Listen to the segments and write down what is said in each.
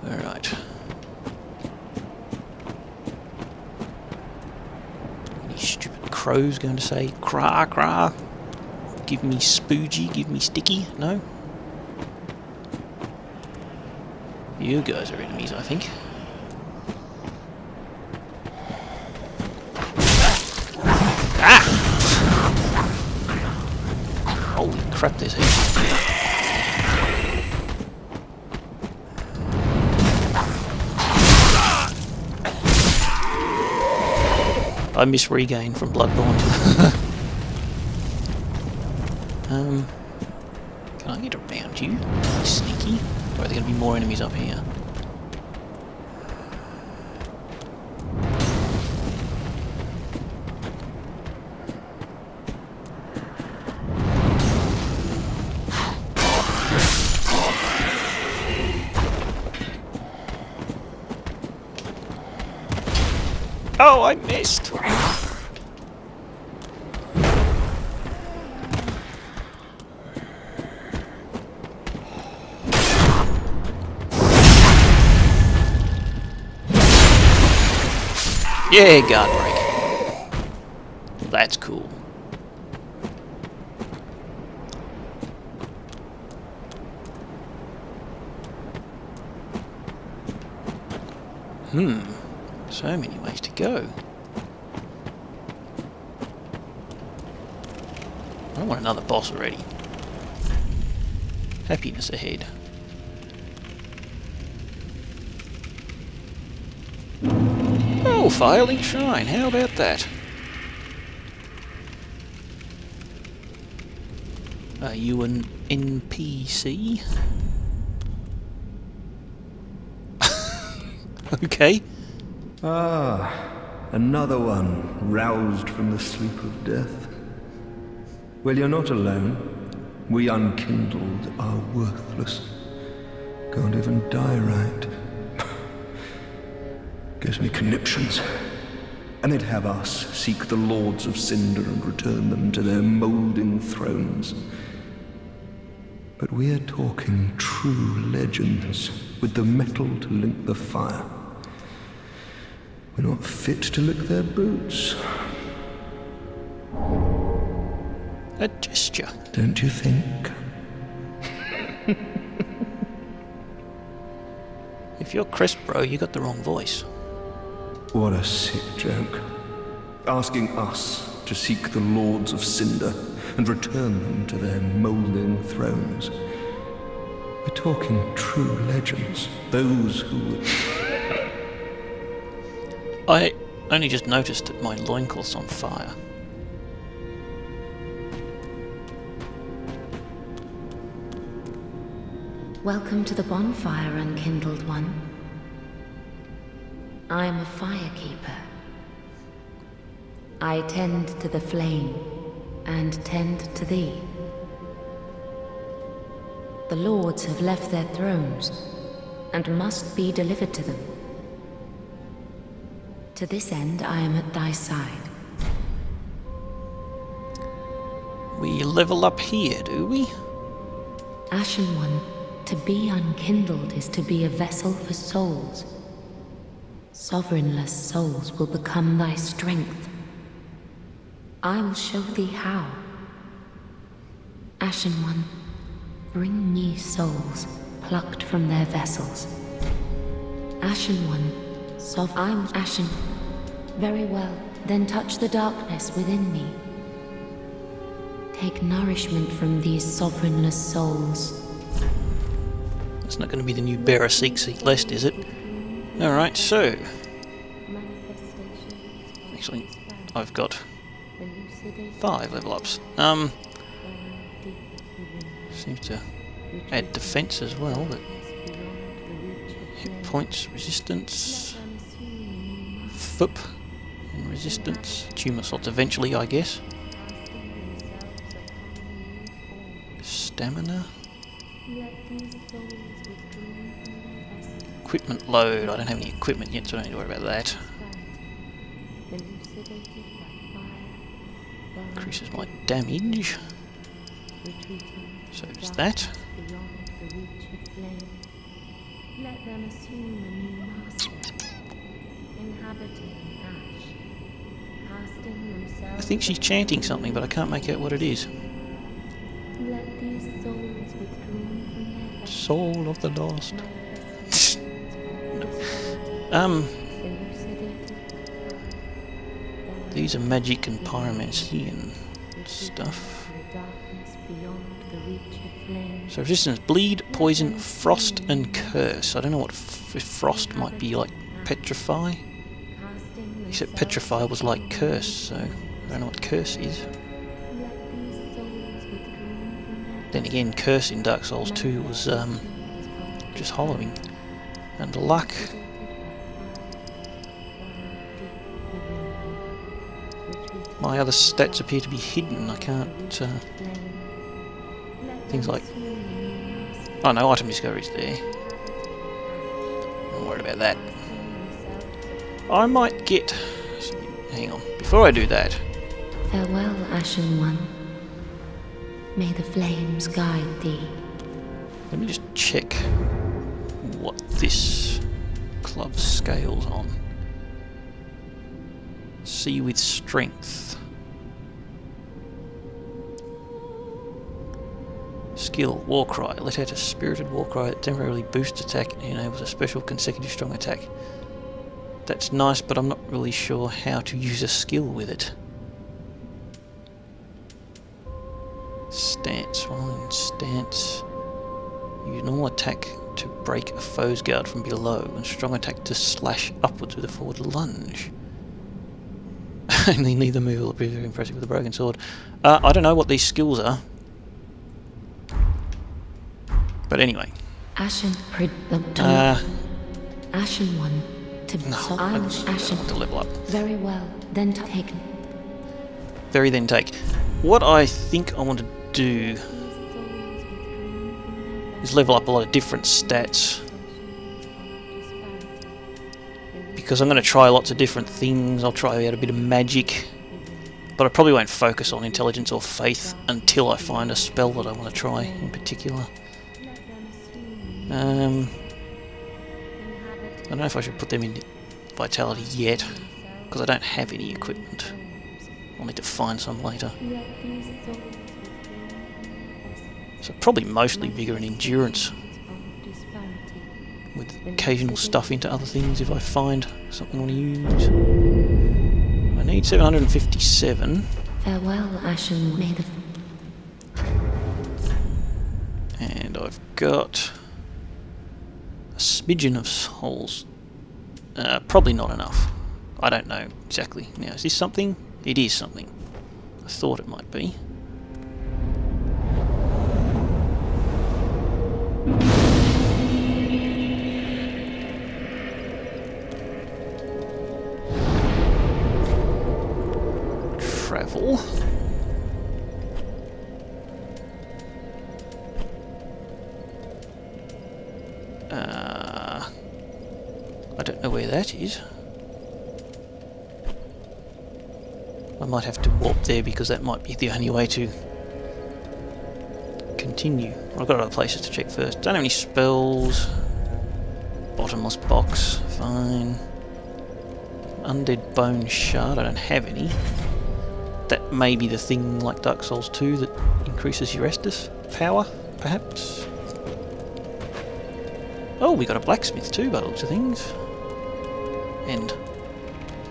Alright. Any stupid crows going to say, "Cra cra"? Give me spoogie, give me sticky? No? You guys are enemies, I think. Ah! Holy crap, there's heaps. I miss regain from Bloodborne. Can I get around you? Sneaky? Or are there going to be more enemies up here? Oh, I missed! Yeah, guard break. That's cool. So many ways to go. I want another boss already. Happiness ahead. Oh, Firelink Shrine, how about that? Are you an NPC? Okay. Ah, another one roused from the sleep of death. Well, you're not alone. We unkindled are worthless. Can't even die right. Gives me conniptions. And they'd have us seek the Lords of Cinder and return them to their moulding thrones. But we're talking true legends, with the metal to link the fire. We're not fit to lick their boots. A gesture. Don't you think? If you're Chris, bro, you got the wrong voice. What a sick joke. Asking us to seek the Lords of Cinder and return them to their moulding thrones. We're talking true legends. Those who... I only just noticed that my loincloth's on fire. Welcome to the bonfire, unkindled one. I am a firekeeper. I tend to the flame and tend to thee. The lords have left their thrones and must be delivered to them. To this end, I am at thy side. We level up here, do we? Ashen One, to be unkindled is to be a vessel for souls. Sovereignless souls will become thy strength. I will show thee how. Ashen One, bring me souls plucked from their vessels. Ashen One, I'm Ashen. Very well, then touch the darkness within me. Take nourishment from these sovereignless souls. That's not going to be the new Bearer Seek Lest, is it? Alright, so... Actually, I've got 5 level ups. Seems to add defense as well, but... Hit points, resistance... FUP and resistance. Tumor slots eventually, I guess. Stamina. Equipment load. I don't have any equipment yet, so I don't need to worry about that. Increases my damage. So is that. them assume a new master, inhabiting ash, casting themselves. I think she's chanting something, but I can't make out what it is. Let these souls withdrawn from their Soul of the lost. These are magic and pyromancy and stuff. So resistance, bleed, poison, frost and curse. I don't know what if frost might be like petrify. Except petrify was like curse, so I don't know what curse is. Then again, curse in Dark Souls 2 was just hollowing. And luck. My other stats appear to be hidden. I can't... things like... Oh no, item discovery's there. Not worried about that. I might get... Hang on. Before I do that... Farewell, Ashen One. May the flames guide thee. Let me just check what this club scales on. See with strength. Skill, Warcry. Let out a spirited Warcry that temporarily boosts attack and enables a special consecutive strong attack. That's nice, but I'm not really sure how to use a skill with it. Stance. While in stance, use normal attack to break a foe's guard from below, and strong attack to slash upwards with a forward lunge. Only neither move will appear very impressive with a broken sword. I don't know what these skills are. But anyway. Ashen Ashen One. No, I I was don't Ashen. want to level up. Very well. Then take. Very then take. What I think I want to do is level up a lot of different stats. Because I'm going to try lots of different things. I'll try out a bit of magic. But I probably won't focus on intelligence or faith until I find a spell that I want to try in particular. I don't know if I should put them in vitality yet, because I don't have any equipment. I'll need to find some later. So probably mostly vigor and endurance, with occasional stuff into other things if I find something I want to use. I need 757. Farewell, Ashen. May the And I've got a smidgen of souls. Probably not enough. I don't know exactly. Now, is this something? It is something. I thought it might be. Travel. I don't know where that is. I might have to warp there because that might be the only way to continue. I've got other places to check first. Don't have any spells. Bottomless box, fine. Undead bone shard, I don't have any. That may be the thing like Dark Souls 2 that increases your Estus power, perhaps. Oh, we got a blacksmith too, by the looks of things. And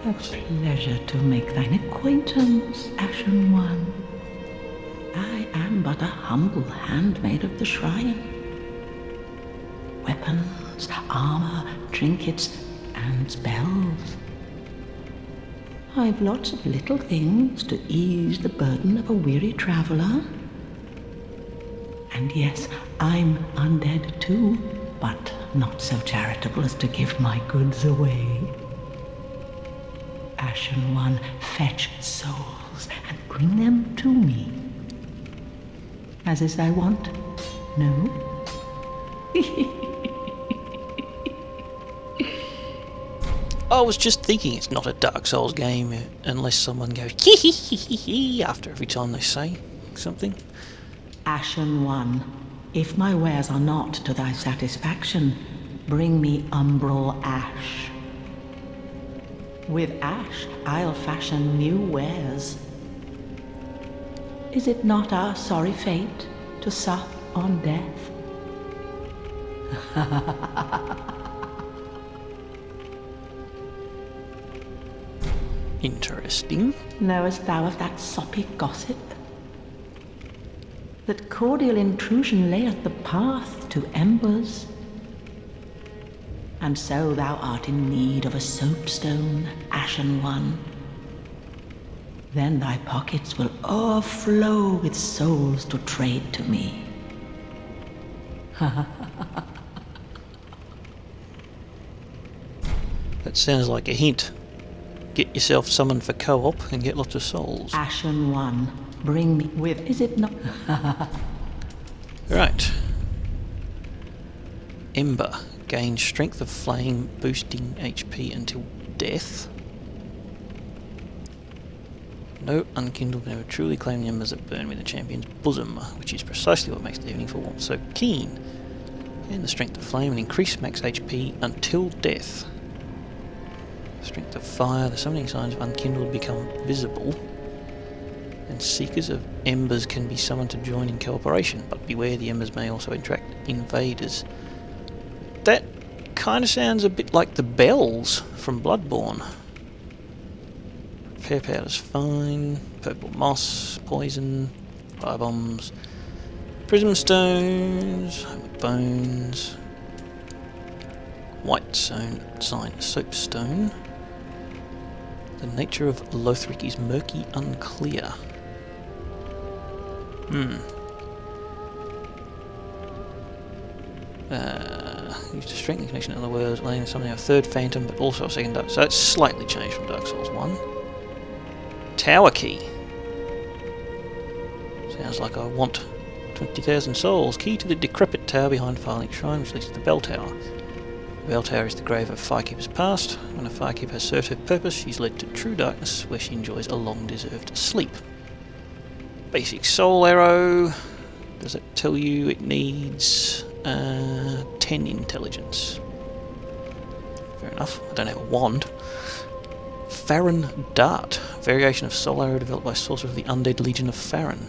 A pleasure to make thine acquaintance, Ashen One. I am but a humble handmaid of the shrine. Weapons, armor, trinkets, and spells. I've lots of little things to ease the burden of a weary traveler. And yes, I'm undead too, but not so charitable as to give my goods away. Ashen One, fetch souls and bring them to me. As is thy wont? No? I was just thinking it's not a Dark Souls game unless someone goes hee hee hee hee hee after every time they say something. Ashen One, if my wares are not to thy satisfaction, bring me umbral ash. With ash, I'll fashion new wares. Is it not our sorry fate to sup on death? Interesting. Knowest thou of that soppy gossip? That cordial intrusion layeth the path to embers? And so thou art in need of a soapstone, Ashen One. Then thy pockets will overflow with souls to trade to me. That sounds like a hint. Get yourself summoned for co-op and get lots of souls. Ashen One, bring me with, is it not? Right. Ember. Gain strength of flame, boosting HP until death. No unkindled can ever truly claim the embers that burn within the champion's bosom, which is precisely what makes the evening for warmth so keen. And the strength of flame and increase max HP until death. Strength of fire, the summoning signs of unkindled become visible. And seekers of embers can be summoned to join in cooperation, but beware the embers may also attract invaders. That kind of sounds a bit like the bells from Bloodborne. Repair powder's fine. Purple moss, poison, fire bombs, prism stones, bones, white sign soapstone. The nature of Lothric is murky, unclear. Used to strengthen connection to other worlds, allowing something a third phantom, but also a second dark. So it's slightly changed from Dark Souls 1. Tower key. Sounds like I want 20,000 souls. Key to the decrepit tower behind Firelink Shrine, which leads to the bell tower. The bell tower is the grave of Firekeeper's past. When a Firekeeper has served her purpose, she's led to true darkness, where she enjoys a long-deserved sleep. Basic soul arrow. Does it tell you it needs 10 intelligence? Fair enough. I don't have a wand. Farron Dart. Variation of soul arrow developed by sorcerer of the Undead Legion of Farron.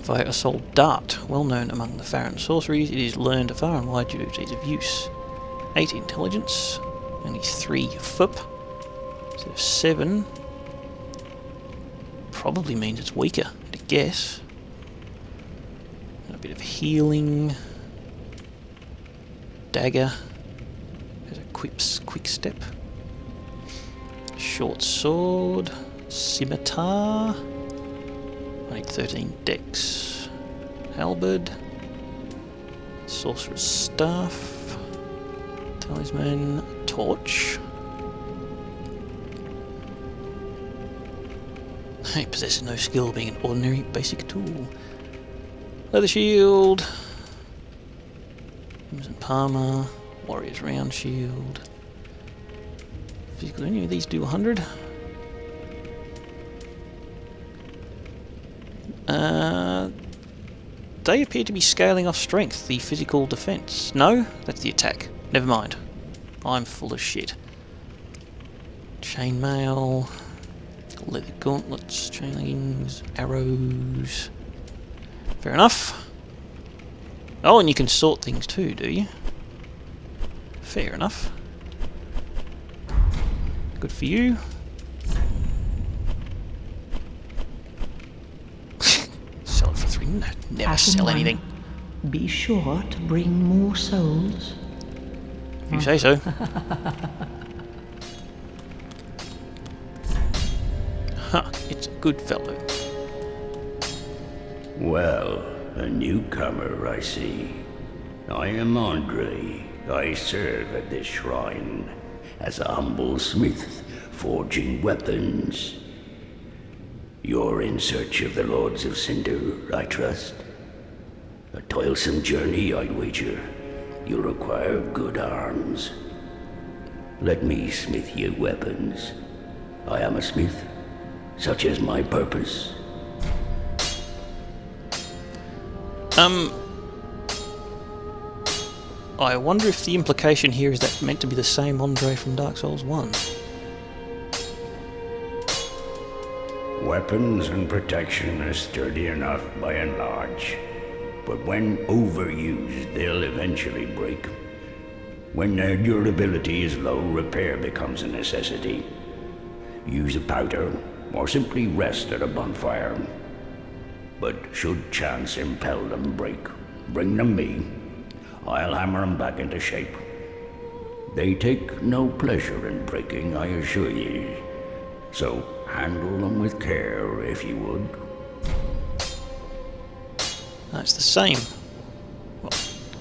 Via a soul dart. Well known among the Farron sorceries, it is learned far and wide due to its ease of use. 8 intelligence. Only 3 FUP. Instead of 7. Probably means it's weaker, to guess. A bit of healing. Dagger. There's a quick step. Short sword. Scimitar. I need 13 dex. Halberd. Sorcerer's staff. Talisman. Torch. He possesses no skill, being an ordinary basic tool. Leather shield. Crimson Palmer. Warrior's round shield. Physical, do any of these do 100? They appear to be scaling off strength, the physical defense. No, that's the attack. Never mind. I'm full of shit. Chainmail. Leather gauntlets, chain leggings, arrows. Fair enough. Oh, and you can sort things too, do you? Fair enough. Good for you. Sell it for 3. No, never Ashen sell One, anything. Be sure to bring more souls. If you say so. Huh, it's a good fellow. Well, a newcomer, I see. I am Andre. I serve at this shrine as a humble smith, forging weapons. You're in search of the Lords of Cinder, I trust? A toilsome journey, I'd wager. You'll require good arms. Let me smith you weapons. I am a smith, such is my purpose. I wonder if the implication here is that meant to be the same Andre from Dark Souls 1. Weapons and protection are sturdy enough by and large, but when overused, they'll eventually break. When their durability is low, repair becomes a necessity. Use a powder, or simply rest at a bonfire. But should chance impel them break, bring them me. I'll hammer them back into shape. They take no pleasure in breaking, I assure ye. So handle them with care, if you would. It's the same. Well,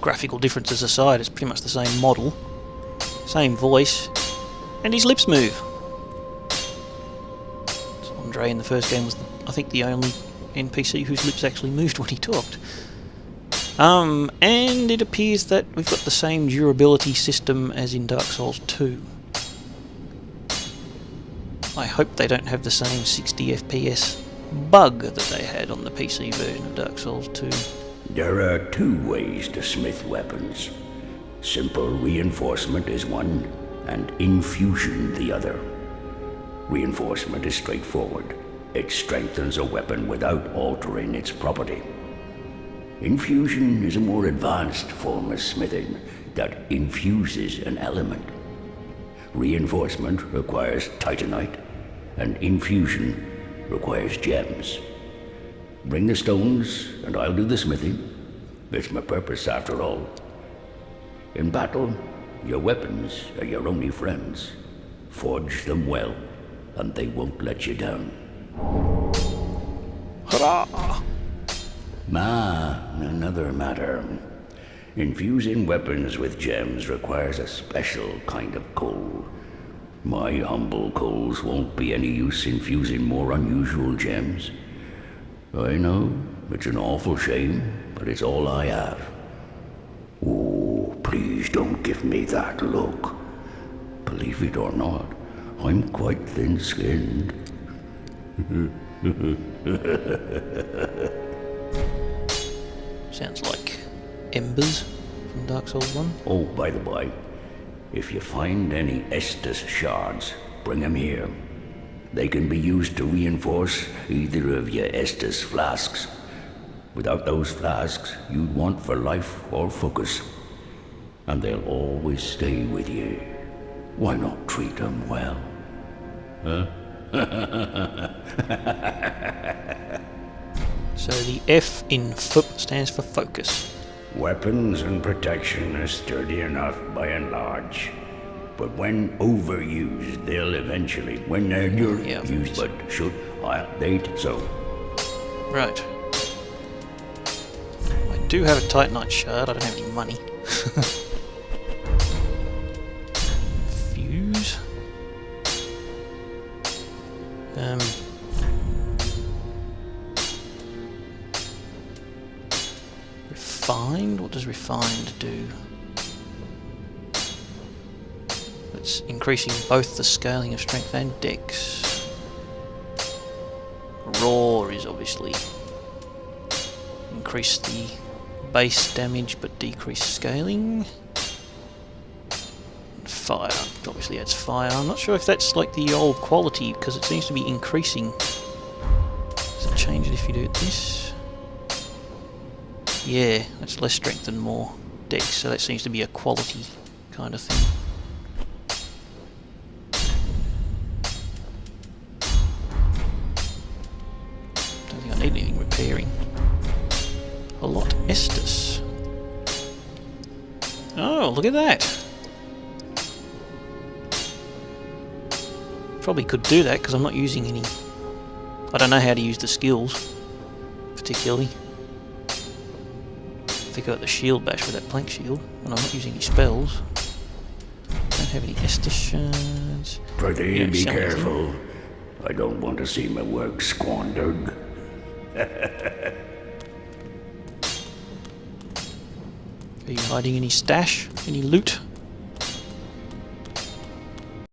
graphical differences aside, it's pretty much the same model, same voice, and his lips move. So Andre in the first game was, I think, the only NPC whose lips actually moved when he talked. And it appears that we've got the same durability system as in Dark Souls 2. I hope they don't have the same 60 FPS bug that they had on the PC version of Dark Souls 2. There are two ways to smith weapons. Simple reinforcement is one, and infusion the other. Reinforcement is straightforward. It strengthens a weapon without altering its property. Infusion is a more advanced form of smithing that infuses an element. Reinforcement requires titanite, and infusion requires gems. Bring the stones, and I'll do the smithing. It's my purpose, after all. In battle, your weapons are your only friends. Forge them well, and they won't let you down. Hurrah! Another matter. Infusing weapons with gems requires a special kind of coal. My humble coals won't be any use infusing more unusual gems. I know, it's an awful shame, but it's all I have. Oh, please don't give me that look. Believe it or not, I'm quite thin-skinned. Sounds like embers from Dark Souls 1. Oh, by the by, if you find any Estus shards, bring them here. They can be used to reinforce either of your Estus flasks. Without those flasks, you'd want for life or focus. And they'll always stay with you. Why not treat them well? Huh? So the F in FUP stands for focus. Weapons and protection are sturdy enough by and large. But when overused, they'll eventually, when they're used, but should, so. Right. I do have a Titanite shard, I don't have any money. Fuse. Refined? What does refined do? It's increasing both the scaling of strength and dex. Raw is obviously increase the base damage but decrease scaling. Fire obviously adds fire. I'm not sure if that's like the old quality because it seems to be increasing. Does it change it if you do this? Yeah, that's less strength and more dex, so that seems to be a quality kind of thing. Don't think I need anything repairing. A lot Estus. Oh, look at that! Probably could do that because I'm not using any. I don't know how to use the skills particularly. I think I got the shield bash with that plank shield, and I'm not using any spells. Don't have any Estus shards. Pretty be careful. I don't want to see my work squandered. Are you hiding any stash? Any loot?